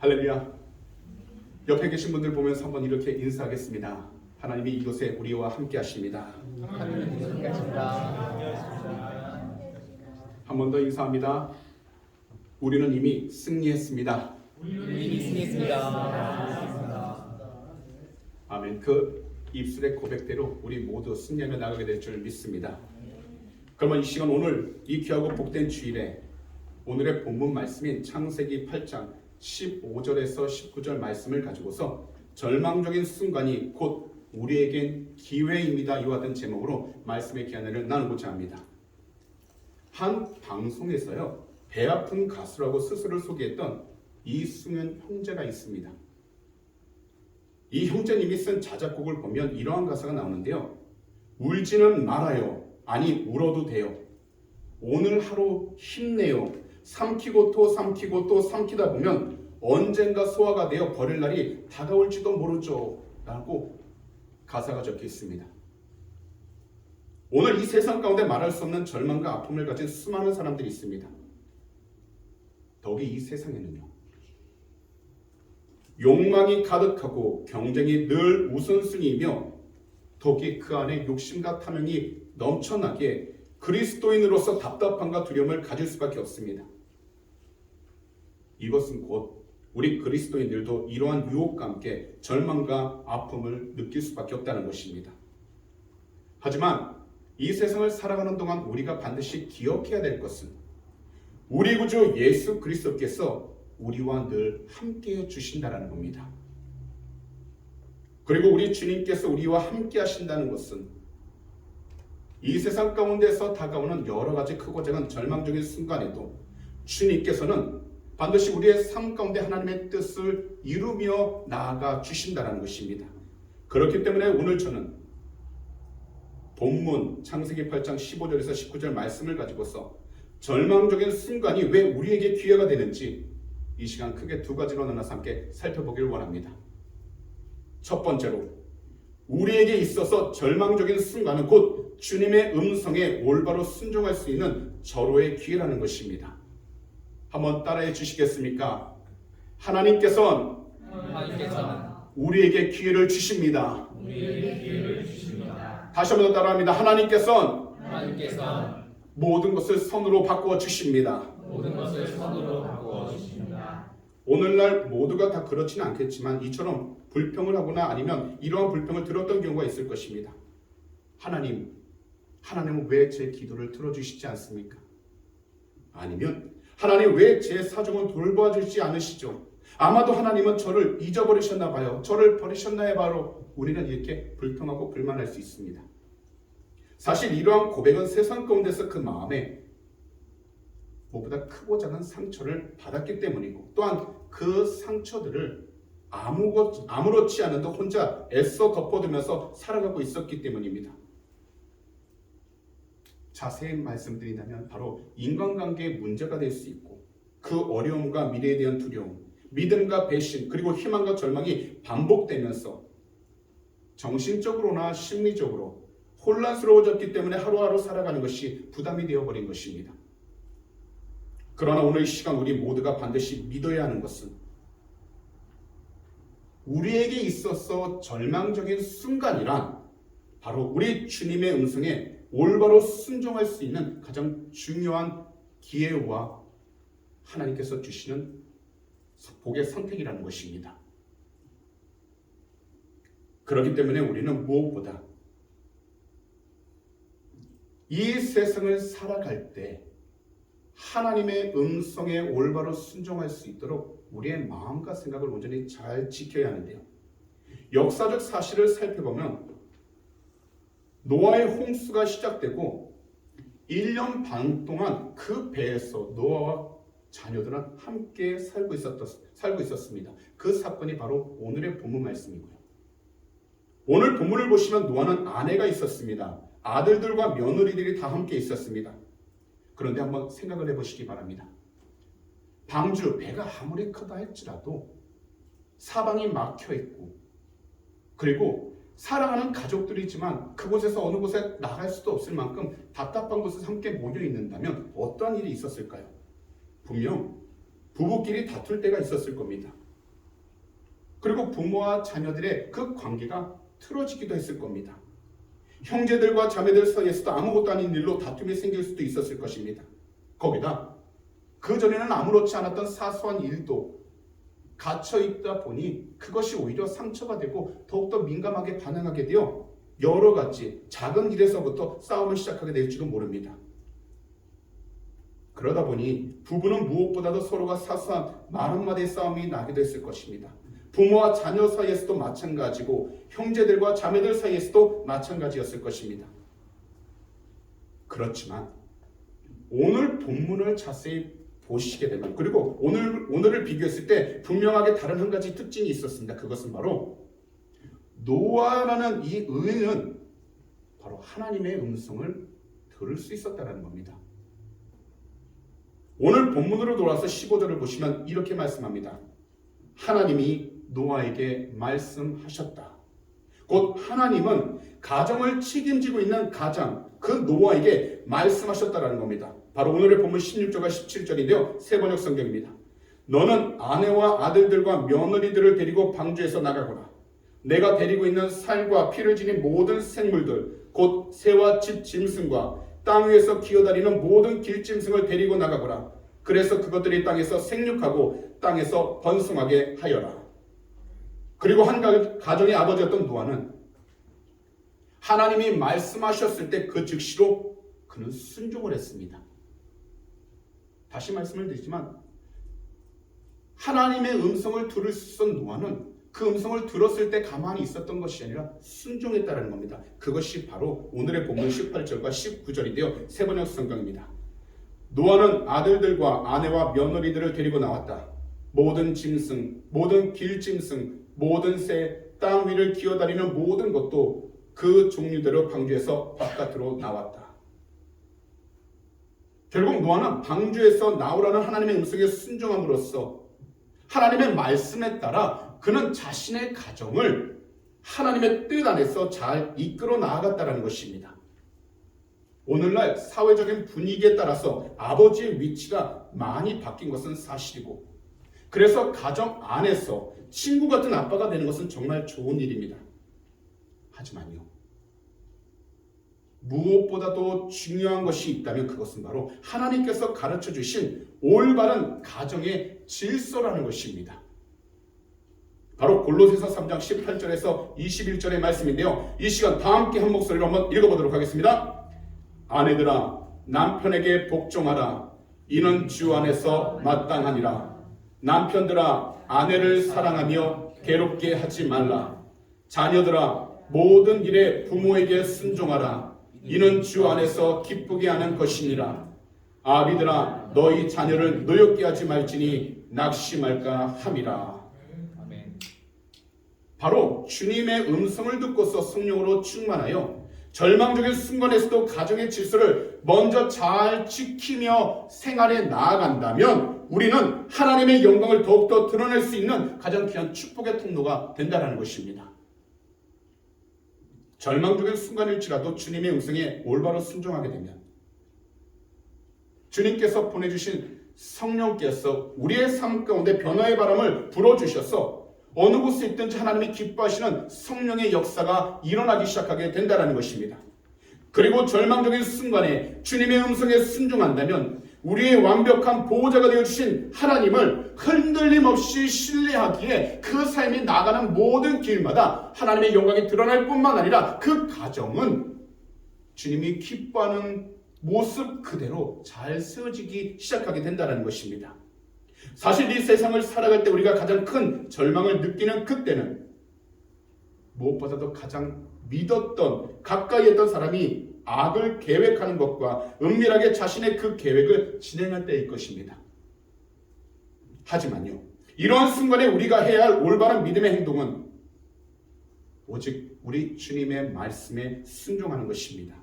할렐루야. 옆에 계신 분들 보면서 한번 이렇게 인사하겠습니다. 하나님이 이곳에 우리와 함께 하십니다. 하나님이 함께 하십니다. 한 번 더 인사합니다. 우리는 이미 승리했습니다. 이미 승리했습니다. 아멘. 그 입술의 고백대로 우리 모두 승리하며 나가게 될 줄 믿습니다. 그러면 이 시간 오늘 이 귀하고 복된 주일에 오늘의 본문 말씀인 창세기 8장 15절에서 19절 말씀을 가지고서 절망적인 순간이 곧 우리에겐 기회입니다. 이와 같은 제목으로 말씀의 기한을 나누고자 합니다. 한 방송에서요, 배 아픈 가수라고 스스로를 소개했던 이승현 형제가 있습니다. 이 형제님이 쓴 자작곡을 보면 이러한 가사가 나오는데요. 울지는 말아요. 아니 울어도 돼요. 오늘 하루 힘내요. 삼키고 또 삼키고 또 삼키다 보면 언젠가 소화가 되어 버릴 날이 다가올지도 모르죠. 라고 가사가 적혀 있습니다. 오늘 이 세상 가운데 말할 수 없는 절망과 아픔을 가진 수많은 사람들이 있습니다. 더욱이 이 세상에는요, 욕망이 가득하고 경쟁이 늘 우선순위이며 더욱이 그 안에 욕심과 탐욕이 넘쳐나게 그리스도인으로서 답답함과 두려움을 가질 수밖에 없습니다. 이것은 곧 우리 그리스도인들도 이러한 유혹과 함께 절망과 아픔을 느낄 수밖에 없다는 것입니다. 하지만 이 세상을 살아가는 동안 우리가 반드시 기억해야 될 것은 우리 구주 예수 그리스도께서 우리와 늘 함께해 주신다는 겁니다. 그리고 우리 주님께서 우리와 함께 하신다는 것은 이 세상 가운데서 다가오는 여러 가지 크고 작은 절망적인 순간에도 주님께서는 반드시 우리의 삶 가운데 하나님의 뜻을 이루며 나아가 주신다는 것입니다. 그렇기 때문에 오늘 저는 본문 창세기 8장 15절에서 19절 말씀을 가지고서 절망적인 순간이 왜 우리에게 기회가 되는지 이 시간 크게 두 가지로 나눠서 함께 살펴보길 원합니다. 첫 번째로, 우리에게 있어서 절망적인 순간은 곧 주님의 음성에 올바로 순종할 수 있는 절호의 기회라는 것입니다. 한번 따라해 주시겠습니까? 하나님께서는 우리에게 기회를 주십니다. 다시 한번 더 따라합니다. 하나님께서는 모든 것을 선으로 바꾸어 주십니다. 오늘날 모두가 다 그렇지는 않겠지만 이처럼 불평을 하거나 아니면 이러한 불평을 들었던 경우가 있을 것입니다. 하나님은 왜 제 기도를 들어주시지 않습니까? 아니면 하나님 왜 제 사정은 돌봐주지 않으시죠? 아마도 하나님은 저를 잊어버리셨나 봐요. 저를 버리셨나요? 바로 우리는 이렇게 불평하고 불만할 수 있습니다. 사실 이러한 고백은 세상 가운데서 그 마음에 무엇보다 크고 작은 상처를 받았기 때문이고 또한 그 상처들을 아무렇지 않은 듯 혼자 애써 덮어두면서 살아가고 있었기 때문입니다. 자세히 말씀드린다면 바로 인간관계의 문제가 될 수 있고 그 어려움과 미래에 대한 두려움, 믿음과 배신, 그리고 희망과 절망이 반복되면서 정신적으로나 심리적으로 혼란스러워졌기 때문에 하루하루 살아가는 것이 부담이 되어버린 것입니다. 그러나 오늘 이 시간 우리 모두가 반드시 믿어야 하는 것은 우리에게 있어서 절망적인 순간이란 바로 우리 주님의 음성에 올바로 순종할 수 있는 가장 중요한 기회와 하나님께서 주시는 복의 선택이라는 것입니다. 그렇기 때문에 우리는 무엇보다 이 세상을 살아갈 때 하나님의 음성에 올바로 순종할 수 있도록 우리의 마음과 생각을 온전히 잘 지켜야 하는데요. 역사적 사실을 살펴보면 노아의 홍수가 시작되고 1년 반 동안 그 배에서 노아와 자녀들은 함께 살고 있었습니다. 그 사건이 바로 오늘의 본문 말씀이고요. 오늘 본문을 보시면 노아는 아내가 있었습니다. 아들들과 며느리들이 다 함께 있었습니다. 그런데 한번 생각을 해보시기 바랍니다. 방주 배가 아무리 크다 할지라도 사방이 막혀 있고 그리고 사랑하는 가족들이지만 그곳에서 어느 곳에 나갈 수도 없을 만큼 답답한 곳에서 함께 모여 있는다면 어떠한 일이 있었을까요? 분명 부부끼리 다툴 때가 있었을 겁니다. 그리고 부모와 자녀들의 그 관계가 틀어지기도 했을 겁니다. 형제들과 자매들 사이에서도 아무것도 아닌 일로 다툼이 생길 수도 있었을 것입니다. 거기다 그전에는 아무렇지 않았던 사소한 일도 갇혀있다 보니 그것이 오히려 상처가 되고 더욱더 민감하게 반응하게 되어 여러 가지 작은 일에서부터 싸움을 시작하게 될지도 모릅니다. 그러다 보니 부부는 무엇보다도 서로가 사소한 말 한마디의 싸움이 나게 됐을 것입니다. 부모와 자녀 사이에서도 마찬가지고 형제들과 자매들 사이에서도 마찬가지였을 것입니다. 그렇지만 오늘 본문을 자세히 보시게 되면, 그리고 오늘을 비교했을 때 분명하게 다른 한 가지 특징이 있었습니다. 그것은 바로 노아라는 이 의인은 바로 하나님의 음성을 들을 수 있었다는 겁니다. 오늘 본문으로 돌아와서 15절을 보시면 이렇게 말씀합니다. 하나님이 노아에게 말씀하셨다. 곧 하나님은 가정을 책임지고 있는 가장 그 노아에게 말씀하셨다라는 겁니다. 바로 오늘의 본문 16절과 17절인데요. 세번역 성경입니다. 너는 아내와 아들들과 며느리들을 데리고 방주에서 나가거라. 내가 데리고 있는 살과 피를 지닌 모든 생물들 곧 새와 집 짐승과 땅 위에서 기어다니는 모든 길짐승을 데리고 나가거라. 그래서 그것들이 땅에서 생육하고 땅에서 번성하게 하여라. 그리고 한 가정의 아버지였던 노아는 하나님이 말씀하셨을 때 그 즉시로 그는 순종을 했습니다. 다시 말씀을 드리지만 하나님의 음성을 들을 수 있었던 노아는 그 음성을 들었을 때 가만히 있었던 것이 아니라 순종했다는 겁니다. 그것이 바로 오늘의 본문 18절과 19절인데요. 세번역 성경입니다. 노아는 아들들과 아내와 며느리들을 데리고 나왔다. 모든 짐승, 모든 길짐승, 모든 새, 땅 위를 기어다니는 모든 것도 그 종류대로 방주에서 바깥으로 나왔다. 결국 노아는 방주에서 나오라는 하나님의 음성에 순종함으로써 하나님의 말씀에 따라 그는 자신의 가정을 하나님의 뜻 안에서 잘 이끌어 나아갔다는 것입니다. 오늘날 사회적인 분위기에 따라서 아버지의 위치가 많이 바뀐 것은 사실이고, 그래서 가정 안에서 친구 같은 아빠가 되는 것은 정말 좋은 일입니다. 하지만요, 무엇보다도 중요한 것이 있다면 그것은 바로 하나님께서 가르쳐 주신 올바른 가정의 질서라는 것입니다. 바로 골로새서 3장 18절에서 21절의 말씀인데요. 이 시간 다 함께 한 목소리로 한번 읽어보도록 하겠습니다. 아내들아 남편에게 복종하라. 이는 주 안에서 마땅하니라. 남편들아 아내를 사랑하며 괴롭게 하지 말라. 자녀들아 모든 일에 부모에게 순종하라. 이는 주 안에서 기쁘게 하는 것이니라. 아비들아 너희 자녀를 노엽게 하지 말지니 낙심할까 함이라. 아멘. 바로 주님의 음성을 듣고서 성령으로 충만하여 절망적인 순간에서도 가정의 질서를 먼저 잘 지키며 생활에 나아간다면 우리는 하나님의 영광을 더욱더 드러낼 수 있는 가장 귀한 축복의 통로가 된다는 것입니다. 절망적인 순간일지라도 주님의 음성에 올바로 순종하게 되면 주님께서 보내주신 성령께서 우리의 삶 가운데 변화의 바람을 불어주셔서 어느 곳에 있든지 하나님이 기뻐하시는 성령의 역사가 일어나기 시작하게 된다는 것입니다. 그리고 절망적인 순간에 주님의 음성에 순종한다면 우리의 완벽한 보호자가 되어주신 하나님을 흔들림 없이 신뢰하기에 그 삶이 나가는 모든 길마다 하나님의 영광이 드러날 뿐만 아니라 그 가정은 주님이 기뻐하는 모습 그대로 잘 세워지기 시작하게 된다는 것입니다. 사실 이 세상을 살아갈 때 우리가 가장 큰 절망을 느끼는 그때는 무엇보다도 가장 믿었던 가까이 했던 사람이 악을 계획하는 것과 은밀하게 자신의 그 계획을 진행할 때일 것입니다. 하지만요, 이러한 순간에 우리가 해야 할 올바른 믿음의 행동은 오직 우리 주님의 말씀에 순종하는 것입니다.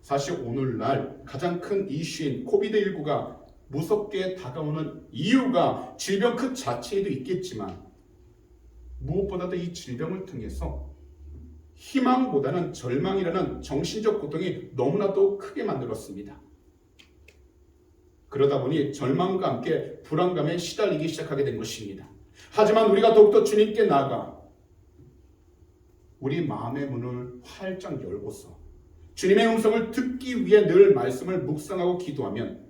사실 오늘날 가장 큰 이슈인 코비드19가 무섭게 다가오는 이유가 질병 그 자체에도 있겠지만 무엇보다도 이 질병을 통해서 희망보다는 절망이라는 정신적 고통이 너무나도 크게 만들었습니다. 그러다 보니 절망과 함께 불안감에 시달리기 시작하게 된 것입니다. 하지만 우리가 더욱더 주님께 나아가 우리 마음의 문을 활짝 열고서 주님의 음성을 듣기 위해 늘 말씀을 묵상하고 기도하면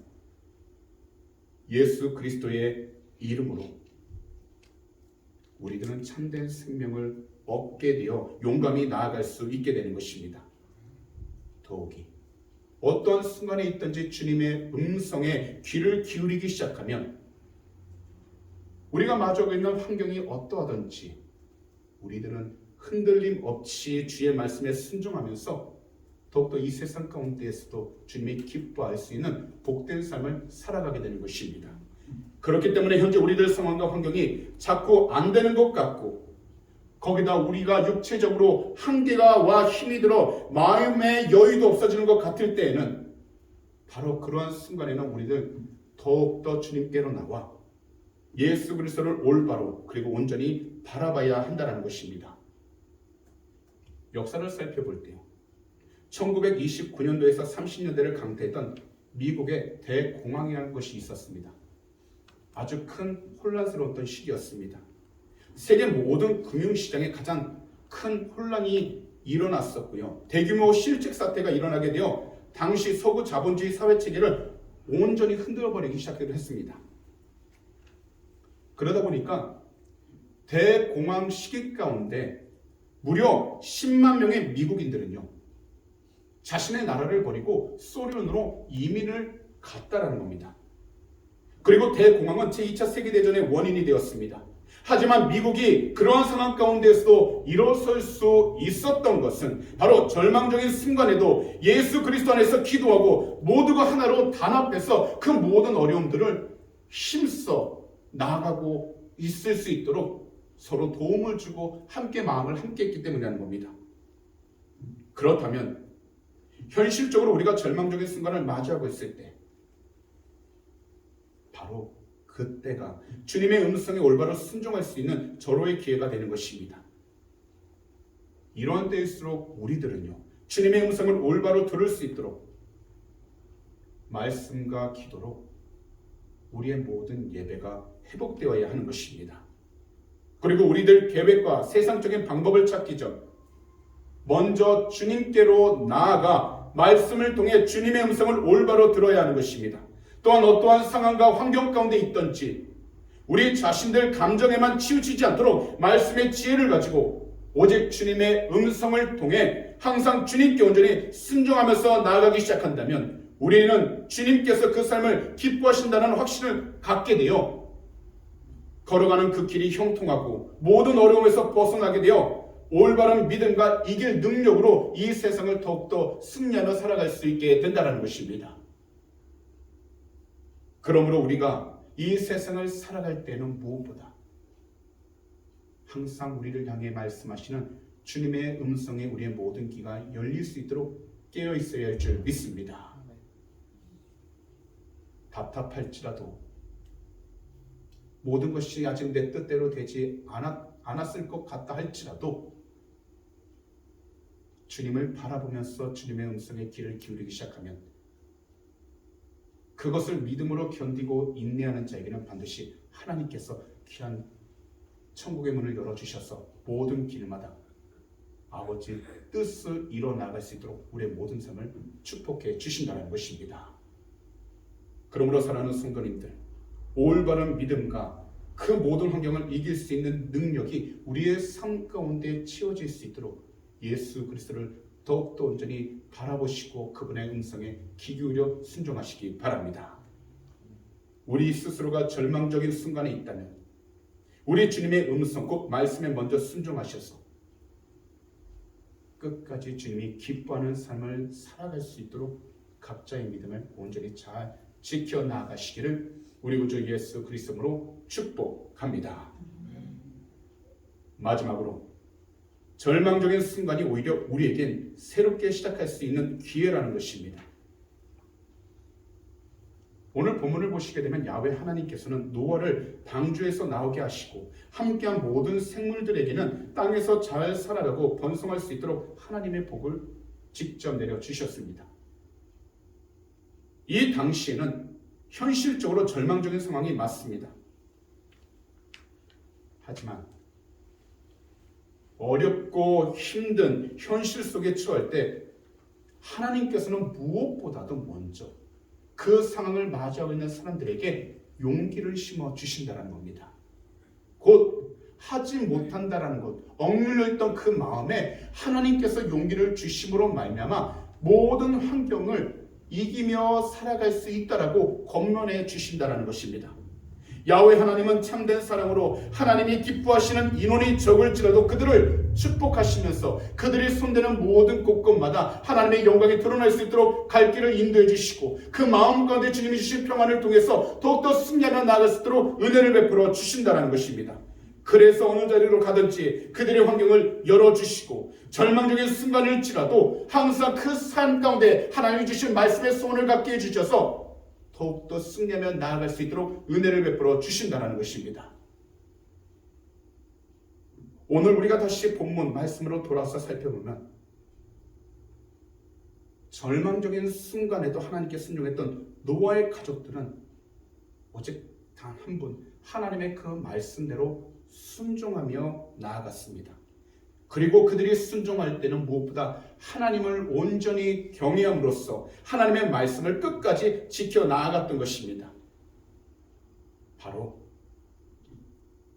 예수 그리스도의 이름으로 우리들은 참된 생명을 얻게 되어 용감히 나아갈 수 있게 되는 것입니다. 더욱이 어떠한 순간에 있든지 주님의 음성에 귀를 기울이기 시작하면 우리가 마주하고 있는 환경이 어떠하든지 우리들은 흔들림 없이 주의 말씀에 순종하면서 더욱더 이 세상 가운데에서도 주님이 기뻐할 수 있는 복된 삶을 살아가게 되는 것입니다. 그렇기 때문에 현재 우리들 상황과 환경이 자꾸 안 되는 것 같고 거기다 우리가 육체적으로 한계가 와 힘이 들어 마음의 여유도 없어지는 것 같을 때에는 바로 그러한 순간에는 우리들 더욱더 주님께로 나와 예수 그리스도를 올바로 그리고 온전히 바라봐야 한다는 것입니다. 역사를 살펴볼 때요. 1929년도에서 30년대를 강타했던 미국의 대공황이라는 것이 있었습니다. 아주 큰 혼란스러웠던 시기였습니다. 세계 모든 금융시장에 가장 큰 혼란이 일어났었고요. 대규모 실직 사태가 일어나게 되어 당시 서구 자본주의 사회체계를 온전히 흔들어버리기 시작했습니다. 그러다 보니까 대공황 시기 가운데 무려 10만 명의 미국인들은요. 자신의 나라를 버리고 소련으로 이민을 갔다라는 겁니다. 그리고 대공황은 제2차 세계대전의 원인이 되었습니다. 하지만 미국이 그러한 상황 가운데서도 일어설 수 있었던 것은 바로 절망적인 순간에도 예수 그리스도 안에서 기도하고 모두가 하나로 단합해서 그 모든 어려움들을 힘써 나아가고 있을 수 있도록 서로 도움을 주고 함께 마음을 함께 했기 때문이라는 겁니다. 그렇다면 현실적으로 우리가 절망적인 순간을 맞이하고 있을 때 바로 그때가 주님의 음성에 올바로 순종할 수 있는 절호의 기회가 되는 것입니다. 이러한 때일수록 우리들은요. 주님의 음성을 올바로 들을 수 있도록 말씀과 기도로 우리의 모든 예배가 회복되어야 하는 것입니다. 그리고 우리들 계획과 세상적인 방법을 찾기 전 먼저 주님께로 나아가 말씀을 통해 주님의 음성을 올바로 들어야 하는 것입니다. 또한 어떠한 상황과 환경 가운데 있든지 우리 자신들 감정에만 치우치지 않도록 말씀의 지혜를 가지고 오직 주님의 음성을 통해 항상 주님께 온전히 순종하면서 나아가기 시작한다면 우리는 주님께서 그 삶을 기뻐하신다는 확신을 갖게 되어 걸어가는 그 길이 형통하고 모든 어려움에서 벗어나게 되어 올바른 믿음과 이길 능력으로 이 세상을 더욱더 승리하며 살아갈 수 있게 된다는 것입니다. 그러므로 우리가 이 세상을 살아갈 때는 무엇보다 항상 우리를 향해 말씀하시는 주님의 음성에 우리의 모든 귀가 열릴 수 있도록 깨어 있어야 할 줄 믿습니다. 답답할지라도 모든 것이 아직 내 뜻대로 되지 않았을 것 같다 할지라도 주님을 바라보면서 주님의 음성에 귀를 기울이기 시작하면 그것을 믿음으로 견디고 인내하는 자에게는 반드시 하나님께서 귀한 천국의 문을 열어주셔서 모든 길마다 아버지 뜻을 이뤄나갈 수 있도록 우리의 모든 삶을 축복해 주신다는 것입니다. 그러므로 사랑하는 성도님들, 올바른 믿음과 그 모든 환경을 이길 수 있는 능력이 우리의 삶 가운데 채워질 수 있도록 예수 그리스도를 더욱더 온전히 바라보시고 그분의 음성에 귀 기울여 순종하시기 바랍니다. 우리 스스로가 절망적인 순간에 있다면 우리 주님의 음성, 곧 말씀에 먼저 순종하셔서 끝까지 주님이 기뻐하는 삶을 살아갈 수 있도록 각자의 믿음을 온전히 잘 지켜나가시기를 우리 구주 예수 그리스도로 축복합니다. 마지막으로 절망적인 순간이 오히려 우리에겐 새롭게 시작할 수 있는 기회라는 것입니다. 오늘 본문을 보시게 되면 야훼 하나님께서는 노아를 방주에서 나오게 하시고 함께한 모든 생물들에게는 땅에서 잘 살아가고 번성할 수 있도록 하나님의 복을 직접 내려주셨습니다. 이 당시에는 현실적으로 절망적인 상황이 맞습니다. 하지만 어렵고 힘든 현실 속에 처할 때 하나님께서는 무엇보다도 먼저 그 상황을 맞이하고 있는 사람들에게 용기를 심어 주신다는 겁니다. 곧 하지 못한다라는 것, 억눌려 있던 그 마음에 하나님께서 용기를 주심으로 말미암아 모든 환경을 이기며 살아갈 수 있다라고 권면해 주신다라는 것입니다. 야훼 하나님은 참된 사랑으로 하나님이 기뻐하시는 인원이 적을지라도 그들을 축복하시면서 그들이 손대는 모든 곳곳마다 하나님의 영광이 드러날 수 있도록 갈 길을 인도해 주시고 그 마음 가운데 주님이 주신 평안을 통해서 더욱더 승리하며 나아갈 수 있도록 은혜를 베풀어 주신다는 것입니다. 그래서 어느 자리로 가든지 그들의 환경을 열어주시고 절망적인 순간일지라도 항상 그 삶 가운데 하나님이 주신 말씀의 소원을 갖게 해주셔서 더욱더 승리하며 나아갈 수 있도록 은혜를 베풀어 주신다는 것입니다. 오늘 우리가 다시 본문 말씀으로 돌아서 살펴보면 절망적인 순간에도 하나님께 순종했던 노아의 가족들은 오직 단 한 분 하나님의 그 말씀대로 순종하며 나아갔습니다. 그리고 그들이 순종할 때는 무엇보다 하나님을 온전히 경외함으로써 하나님의 말씀을 끝까지 지켜 나아갔던 것입니다. 바로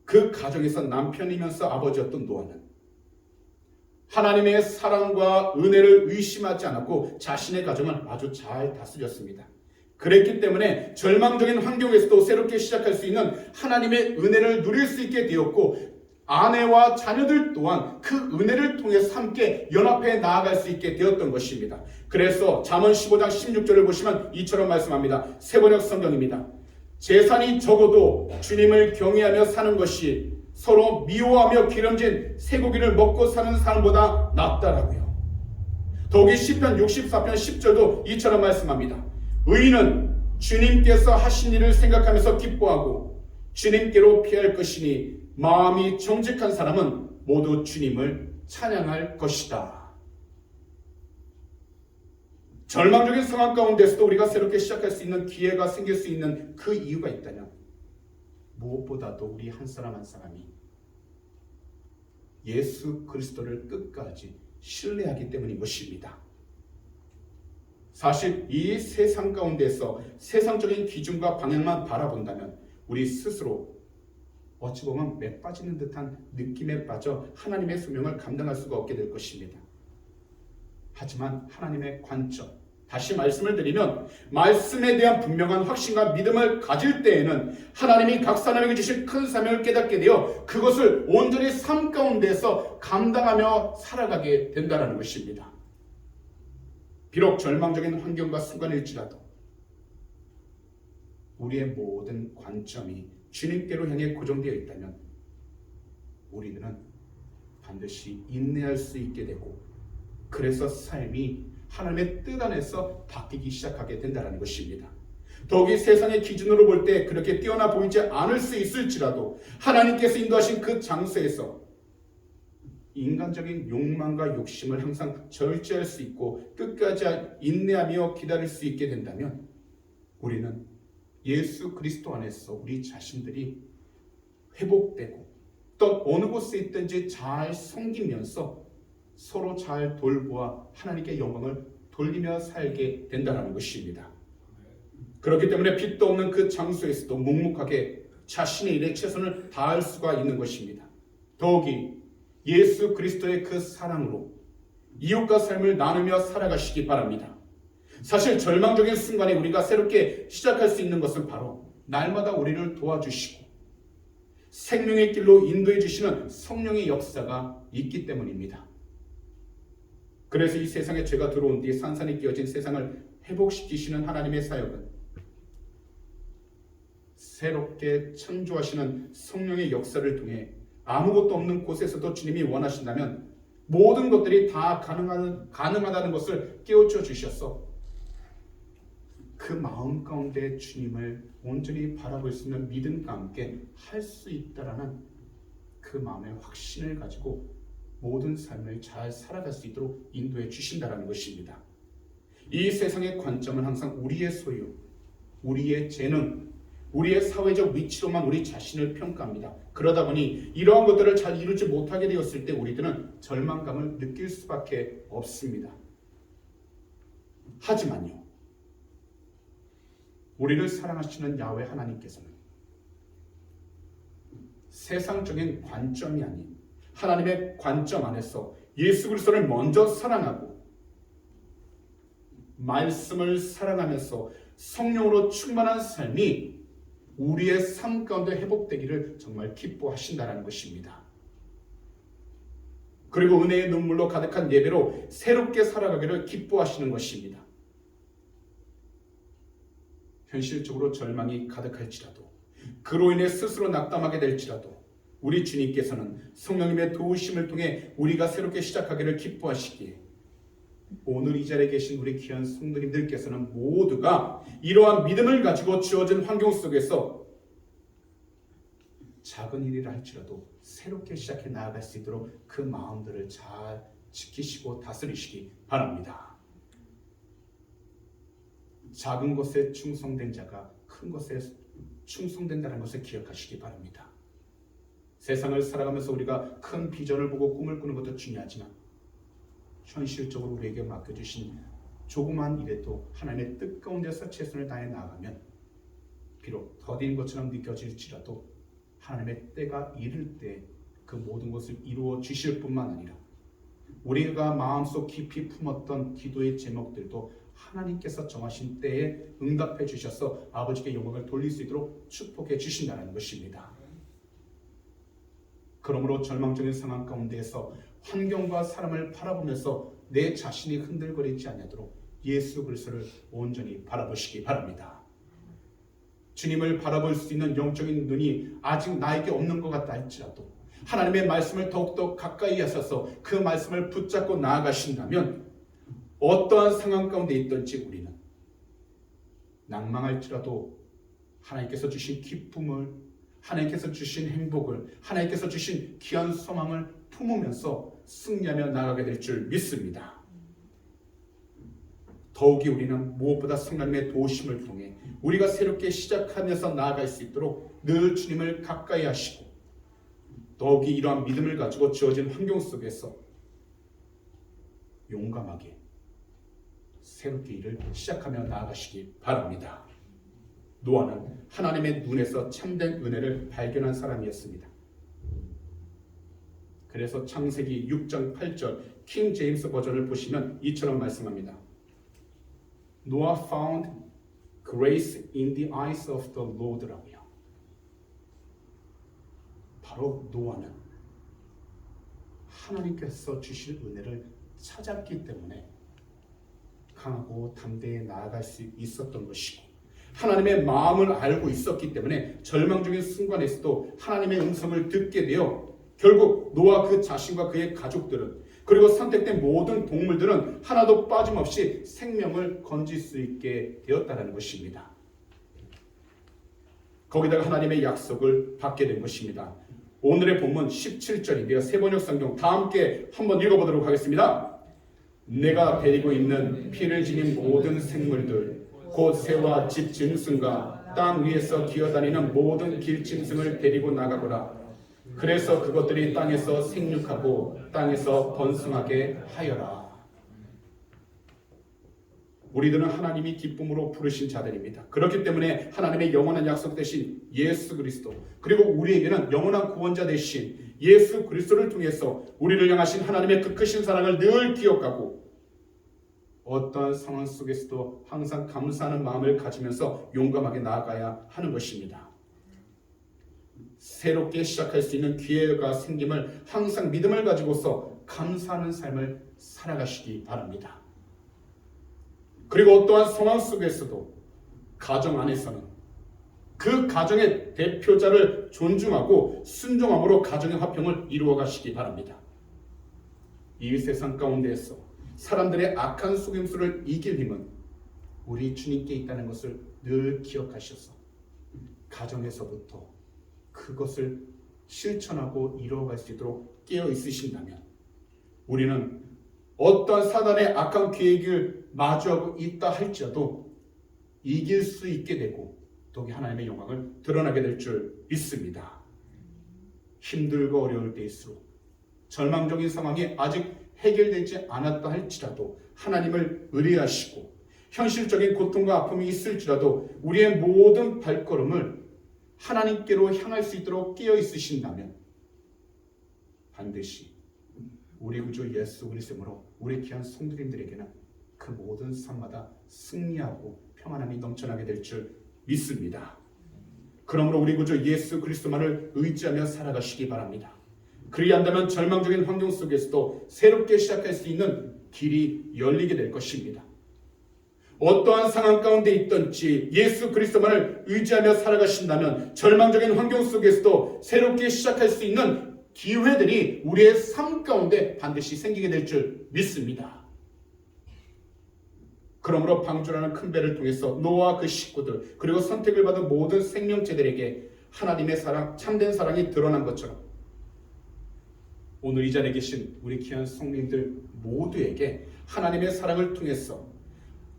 그 가정에서 남편이면서 아버지였던 노아는 하나님의 사랑과 은혜를 의심하지 않았고 자신의 가정을 아주 잘 다스렸습니다. 그랬기 때문에 절망적인 환경에서도 새롭게 시작할 수 있는 하나님의 은혜를 누릴 수 있게 되었고 아내와 자녀들 또한 그 은혜를 통해서 함께 연합해 나아갈 수 있게 되었던 것입니다. 그래서 잠언 15장 16절을 보시면 이처럼 말씀합니다. 세번역 성경입니다. 재산이 적어도 주님을 경외하며 사는 것이 서로 미워하며 기름진 쇠고기를 먹고 사는 사람보다 낫다라고요. 더욱이 시편 64편 10절도 이처럼 말씀합니다. 의인은 주님께서 하신 일을 생각하면서 기뻐하고 주님께로 피할 것이니 마음이 정직한 사람은 모두 주님을 찬양할 것이다. 절망적인 상황 가운데서도 우리가 새롭게 시작할 수 있는 기회가 생길 수 있는 그 이유가 있다면 무엇보다도 우리 한 사람 한 사람이 예수 그리스도를 끝까지 신뢰하기 때문인 것입니다. 사실 이 세상 가운데서 세상적인 기준과 방향만 바라본다면 우리 스스로 어찌 보면 매 빠지는 듯한 느낌에 빠져 하나님의 소명을 감당할 수가 없게 될 것입니다. 하지만 하나님의 관점, 다시 말씀을 드리면 말씀에 대한 분명한 확신과 믿음을 가질 때에는 하나님이 각 사람에게 주신 큰 사명을 깨닫게 되어 그것을 온전히 삶 가운데서 감당하며 살아가게 된다는 것입니다. 비록 절망적인 환경과 순간일지라도 우리의 모든 관점이 주님께로 향해 고정되어 있다면 우리들은 반드시 인내할 수 있게 되고 그래서 삶이 하나님의 뜻 안에서 바뀌기 시작하게 된다는 것입니다. 더욱이 세상의 기준으로 볼 때 그렇게 뛰어나 보이지 않을 수 있을지라도 하나님께서 인도하신 그 장소에서 인간적인 욕망과 욕심을 항상 절제할 수 있고 끝까지 인내하며 기다릴 수 있게 된다면 우리는 예수 그리스도 안에서 우리 자신들이 회복되고 또 어느 곳에 있든지 잘 섬기면서 서로 잘 돌보아 하나님께 영광을 돌리며 살게 된다는 것입니다. 그렇기 때문에 빛도 없는 그 장소에서도 묵묵하게 자신의 일에 최선을 다할 수가 있는 것입니다. 더욱이 예수 그리스도의 그 사랑으로 이웃과 삶을 나누며 살아가시기 바랍니다. 사실 절망적인 순간에 우리가 새롭게 시작할 수 있는 것은 바로 날마다 우리를 도와주시고 생명의 길로 인도해 주시는 성령의 역사가 있기 때문입니다. 그래서 이 세상에 죄가 들어온 뒤 산산이 끼어진 세상을 회복시키시는 하나님의 사역은 새롭게 창조하시는 성령의 역사를 통해 아무것도 없는 곳에서도 주님이 원하신다면 모든 것들이 다 가능하다는 것을 깨우쳐 주셔서 그 마음 가운데 주님을 온전히 바라볼 수 있는 믿음과 함께 할 수 있다라는 그 마음의 확신을 가지고 모든 삶을 잘 살아갈 수 있도록 인도해 주신다는 것입니다. 이 세상의 관점은 항상 우리의 소유, 우리의 재능, 우리의 사회적 위치로만 우리 자신을 평가합니다. 그러다 보니 이러한 것들을 잘 이루지 못하게 되었을 때 우리들은 절망감을 느낄 수밖에 없습니다. 하지만요, 우리를 사랑하시는 야훼 하나님께서는 세상적인 관점이 아닌 하나님의 관점 안에서 예수 그리스도를 먼저 사랑하고 말씀을 사랑하면서 성령으로 충만한 삶이 우리의 삶 가운데 회복되기를 정말 기뻐하신다는 것입니다. 그리고 은혜의 눈물로 가득한 예배로 새롭게 살아가기를 기뻐하시는 것입니다. 현실적으로 절망이 가득할지라도 그로 인해 스스로 낙담하게 될지라도 우리 주님께서는 성령님의 도우심을 통해 우리가 새롭게 시작하기를 기뻐하시기에 오늘 이 자리에 계신 우리 귀한 성도님들께서는 모두가 이러한 믿음을 가지고 주어진 환경 속에서 작은 일이라 할지라도 새롭게 시작해 나아갈 수 있도록 그 마음들을 잘 지키시고 다스리시기 바랍니다. 작은 것에 충성된 자가 큰 것에 충성된다는 것을 기억하시기 바랍니다. 세상을 살아가면서 우리가 큰 비전을 보고 꿈을 꾸는 것도 중요하지만 현실적으로 우리에게 맡겨주신 조그만 일에도 하나님의 뜻 가운데서 최선을 다해 나아가면 비록 더딘 것처럼 느껴질지라도 하나님의 때가 이를 때 그 모든 것을 이루어 주실 뿐만 아니라 우리가 마음속 깊이 품었던 기도의 제목들도 하나님께서 정하신 때에 응답해 주셔서 아버지께 영광을 돌릴 수 있도록 축복해 주신다는 것입니다. 그러므로 절망적인 상황 가운데에서 환경과 사람을 바라보면서 내 자신이 흔들거리지 않도록 예수 그리스도를 온전히 바라보시기 바랍니다. 주님을 바라볼 수 있는 영적인 눈이 아직 나에게 없는 것 같다 할지라도 하나님의 말씀을 더욱더 가까이 하셔서 그 말씀을 붙잡고 나아가신다면 어떠한 상황 가운데 있든지 우리는 낭망할지라도 하나님께서 주신 기쁨을, 하나님께서 주신 행복을, 하나님께서 주신 귀한 소망을 품으면서 승리하며 나아가게 될 줄 믿습니다. 더욱이 우리는 무엇보다 성령님의 도우심을 통해 우리가 새롭게 시작하면서 나아갈 수 있도록 늘 주님을 가까이 하시고 더욱이 이러한 믿음을 가지고 주어진 환경 속에서 용감하게 새롭게 일을 시작하며 나아가시기 바랍니다. 노아는 하나님의 눈에서 참된 은혜를 발견한 사람이었습니다. 그래서 창세기 6장 8절 킹 제임스 버전을 보시면 이처럼 말씀합니다. Noah found grace in the eyes of the Lord라고요. 바로 노아는 하나님께서 주실 은혜를 찾았기 때문에 강하고 담대히 나아갈 수 있었던 것이고 하나님의 마음을 알고 있었기 때문에 절망적인 순간에서도 하나님의 음성을 듣게 되어 결국 노아 그 자신과 그의 가족들은 그리고 선택된 모든 동물들은 하나도 빠짐없이 생명을 건질 수 있게 되었다는 것입니다. 거기다가 하나님의 약속을 받게 된 것입니다. 오늘의 본문 17절인데요. 세번역 성경 다 함께 한번 읽어보도록 하겠습니다. 내가 데리고 있는 피를 지닌 모든 생물들 곧 새와 집 짐승과 땅 위에서 기어다니는 모든 길짐승을 데리고 나가거라. 그래서 그것들이 땅에서 생육하고 땅에서 번성하게 하여라. 우리들은 하나님이 기쁨으로 부르신 자들입니다. 그렇기 때문에 하나님의 영원한 약속 대신 예수 그리스도 그리고 우리에게는 영원한 구원자 대신 예수 그리스도를 통해서 우리를 향하신 하나님의 그 크신 사랑을 늘 기억하고 어떠한 상황 속에서도 항상 감사하는 마음을 가지면서 용감하게 나아가야 하는 것입니다. 새롭게 시작할 수 있는 기회가 생김을 항상 믿음을 가지고서 감사하는 삶을 살아가시기 바랍니다. 그리고 어떠한 상황 속에서도 가정 안에서는 그 가정의 대표자를 존중하고 순종함으로 가정의 화평을 이루어 가시기 바랍니다. 이 세상 가운데에서 사람들의 악한 속임수를 이길 힘은 우리 주님께 있다는 것을 늘 기억하셔서 가정에서부터 그것을 실천하고 이루어갈 수 있도록 깨어 있으신다면 우리는 어떠한 사단의 악한 계획을 마주하고 있다 할지라도 이길 수 있게 되고 더욱이 하나님의 영광을 드러나게 될 줄 믿습니다. 힘들고 어려울 때일수록 절망적인 상황이 아직 해결되지 않았다 할지라도 하나님을 의뢰하시고 현실적인 고통과 아픔이 있을지라도 우리의 모든 발걸음을 하나님께로 향할 수 있도록 깨어 있으신다면 반드시 우리 구주 예수 그리스도로 우리 귀한 성도님들에게는 그 모든 상마다 승리하고 평안함이 넘쳐나게 될 줄 믿습니다. 그러므로 우리 구주 예수 그리스도만을 의지하며 살아가시기 바랍니다. 그리한다면 절망적인 환경 속에서도 새롭게 시작할 수 있는 길이 열리게 될 것입니다. 어떠한 상황 가운데 있든지 예수 그리스도만을 의지하며 살아가신다면 절망적인 환경 속에서도 새롭게 시작할 수 있는 기회들이 우리의 삶 가운데 반드시 생기게 될 줄 믿습니다. 그러므로 방주라는 큰 배를 통해서 노아와 그 식구들 그리고 선택을 받은 모든 생명체들에게 하나님의 사랑, 참된 사랑이 드러난 것처럼 오늘 이 자리에 계신 우리 귀한 성도님들 모두에게 하나님의 사랑을 통해서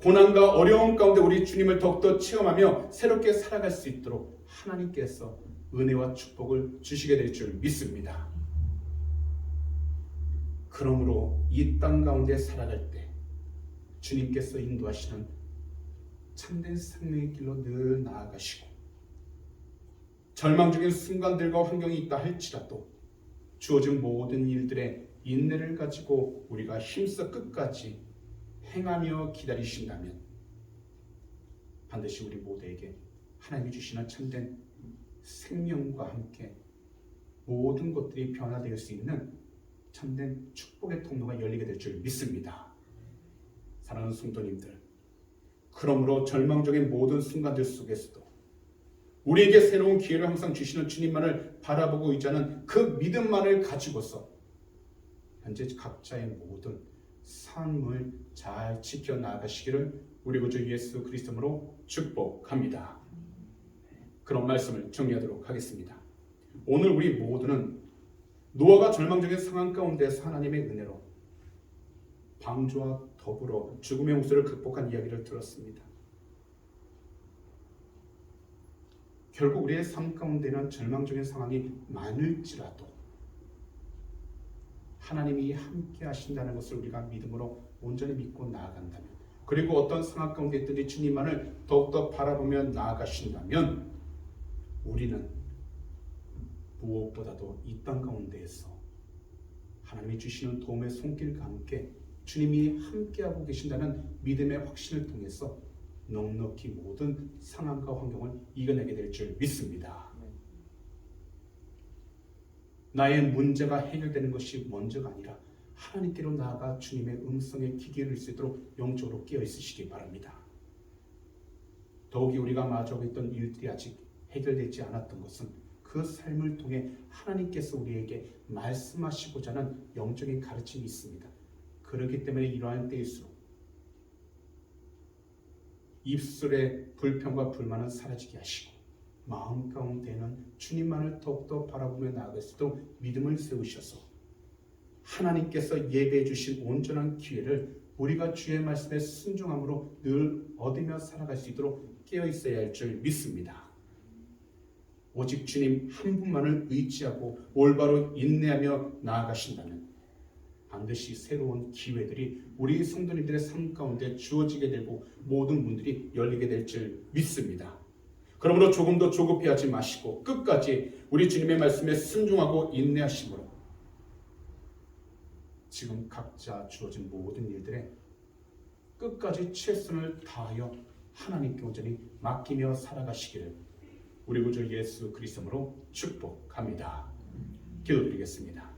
고난과 어려움 가운데 우리 주님을 더욱더 체험하며 새롭게 살아갈 수 있도록 하나님께서 은혜와 축복을 주시게 될 줄 믿습니다. 그러므로 이 땅 가운데 살아갈 때 주님께서 인도하시는 참된 생명의 길로 늘 나아가시고 절망적인 순간들과 환경이 있다 할지라도 주어진 모든 일들의 인내를 가지고 우리가 힘써 끝까지 행하며 기다리신다면 반드시 우리 모두에게 하나님이 주시는 참된 생명과 함께 모든 것들이 변화될 수 있는 참된 축복의 통로가 열리게 될 줄 믿습니다. 사랑하는 성도님들, 그러므로 절망적인 모든 순간들 속에서도 우리에게 새로운 기회를 항상 주시는 주님만을 바라보고 의지하는 그 믿음만을 가지고서 현재 각자의 모든 삶을 잘 지켜나가시기를 우리 구주 예수 그리스도로 축복합니다. 그런 말씀을 정리하도록 하겠습니다. 오늘 우리 모두는 노아가 절망적인 상황 가운데서 하나님의 은혜로 방주와 더불어 죽음의 홍수를 극복한 이야기를 들었습니다. 결국 우리의 삶 가운데는 절망적인 상황이 많을지라도 하나님이 함께 하신다는 것을 우리가 믿음으로 온전히 믿고 나아간다면, 그리고 어떤 상황 가운데 있든지 주님만을 더욱더 바라보며 나아가신다면 우리는 무엇보다도 이 땅 가운데에서 하나님이 주시는 도움의 손길과 함께 주님이 함께하고 계신다는 믿음의 확신을 통해서 넉넉히 모든 상황과 환경을 이겨내게 될 줄 믿습니다. 나의 문제가 해결되는 것이 먼저가 아니라 하나님께로 나아가 주님의 음성에 귀 기울일 수 있도록 영적으로 깨어 있으시기 바랍니다. 더욱이 우리가 마주하고 있던 일들이 아직 해결되지 않았던 것은 그 삶을 통해 하나님께서 우리에게 말씀하시고자 하는 영적인 가르침이 있습니다. 그렇기 때문에 이러한 때일수록 입술의 불평과 불만은 사라지게 하시고 마음 가운데는 주님만을 더욱더 바라보며 나아갈 수 있도록 믿음을 세우셔서 하나님께서 예배해 주신 온전한 기회를 우리가 주의 말씀에 순종함으로 늘 얻으며 살아갈 수 있도록 깨어 있어야 할 줄 믿습니다. 오직 주님 한 분만을 의지하고 올바로 인내하며 나아가신다면 반드시 새로운 기회들이 우리 성도님들의 삶 가운데 주어지게 되고 모든 문들이 열리게 될 줄 믿습니다. 그러므로 조금 더 조급해하지 마시고 끝까지 우리 주님의 말씀에 순종하고 인내하심으로 지금 각자 주어진 모든 일들에 끝까지 최선을 다하여 하나님께 온전히 맡기며 살아가시기를 우리 구주 예수 그리스도로 축복합니다. 기도드리겠습니다.